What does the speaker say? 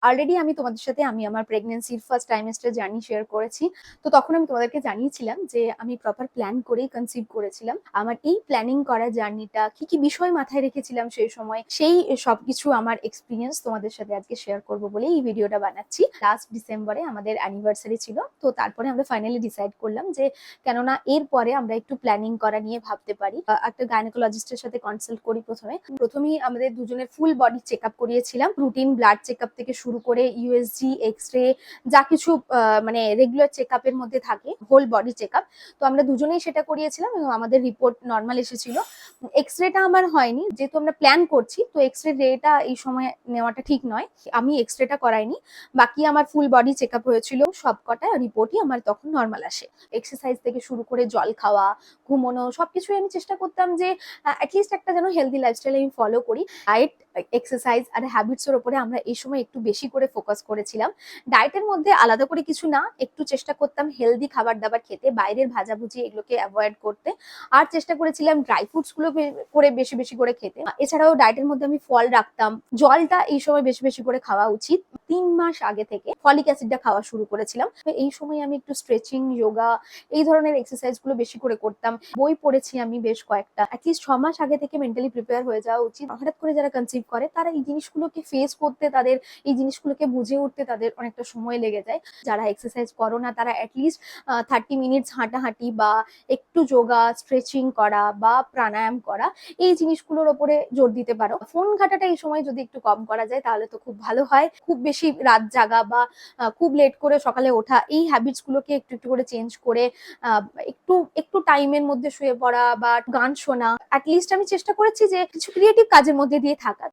Already আমি তোমাদের সাথে আমার প্রেগন্যান্সির ফার্স্ট ট্রাইমেস্টার জার্নি শেয়ার করেছি। তো তখন আমি তোমাদেরকে জানিয়েছিলাম যে আমি প্রপার প্ল্যান করেই কনসিভ করেছিলাম। আমার এই প্ল্যানিং করা জার্নিটা কি কি বিষয় মাথায় রেখেছিলাম সেই সময়, সেই সবকিছু আমার এক্সপিরিয়েন্স তোমাদের সাথে আজকে শেয়ার করবো বলে এই ভিডিওটা বানাচ্ছি। লাস্ট ডিসেম্বরে আমাদের অ্যানিভার্সারি ছিল, তো তারপরে আমরা ফাইনালি ডিসাইড করলাম যে কেননা এরপরে আমরা একটু প্ল্যানিং করা নিয়ে ভাবতে পারি। একটা গাইনোকোলজিস্টের সাথে কনসাল্ট করি। প্রথমেই আমাদের দুজনের ফুল বডি চেক আপ করিয়েছিলাম। রুটিন ব্লাড চেক আপ থেকে শুরু করে ইউএসজি, এক্স-রে, যা কিছু মানে রেগুলার চেক আপের মধ্যে থাকে, হোল বডি চেক আপ। তো আমরা দুজনেই সেটা করিয়েছিলাম এবং আমাদের রিপোর্ট নর্মাল এসেছিল। এক্স-রেটা আমার হয়নি, যেহেতু আমরা প্ল্যান করছি, তো এক্স-রে রেটা এই সময় নেওয়াটা ঠিক নয়। আমি এক্স-রেটা করাইনি, বাকি আমার ফুল বডি চেক আপ হয়েছিল। সবকটা রিপোর্টই আমার তখন নর্মাল আসে। এক্সারসাইজ থেকে শুরু করে জল খাওয়া, ঘুমানো, সবকিছুই আমি চেষ্টা করতাম যে অ্যাটলিস্ট একটা যেন হেলদি লাইফস্টাইল আমি ফলো করি। ডায়েট, এক্সারসাইজ আর হ্যাবিটস এর উপরে আমরা এই সময় একটু বেশি করে ফোকাস করেছিলাম। ডায়েটের মধ্যে আলাদা করে কিছু না, একটু চেষ্টা করতাম হেলদি খাবার দাবার খেতে, বাইরের ভাজাভুজি এগুলোকে অ্যাভয়েড করতে। আর চেষ্টা করেছিলাম ড্রাই ফ্রুটস গুলো করে বেশি বেশি করে খেতে। এছাড়াও ডায়েটের মধ্যে আমি ফল রাখতাম। জলটা এই সময় বেশি বেশি করে খাওয়া উচিত। 3 মাস আগে থেকে ফলিক অ্যাসিডটা খাওয়া শুরু করেছিলাম। এই সময় আমি একটু স্ট্রেচিং, যোগা, এই ধরনের এক্সারসাইজ গুলো বেশি করে করতাম। বই পড়েছি আমি বেশ কয়েকটা। অ্যাটলিস্ট 6 মাস আগে থেকে মেন্টালি প্রিপেয়ার হয়ে যাওয়া উচিত। হঠাৎ করে যারা কনসিভ করে তারা এই জিনিসগুলোকে ফেস করতে, তাদের এই জিনিসগুলোকে বুঝে উঠতে তাদের অনেকটা সময় লেগে যায়। যারা এক্সারসাইজ করো না তারা অ্যাটলিস্ট 30 মিনিটস হাঁটাহাঁটি বা একটু যোগা, স্ট্রেচিং করা বা প্রাণায়াম করা, এই জিনিসগুলোর ওপরে জোর দিতে পারো। ফোন ঘাটাটা এই সময় যদি একটু কম করা যায় তাহলে তো খুব ভালো হয়। খুব বেশি রাত জাগা বা খুব লেট করে সকালে ওঠা, এই হ্যাবিটস গুলোকে একটু একটু করে চেঞ্জ করে একটু একটু টাইমের মধ্যে শুয়ে পড়া বা গান শোনা। অ্যাটলিস্ট আমি চেষ্টা করেছি যে কিছু ক্রিয়েটিভ কাজের মধ্যে দিয়ে থাকা।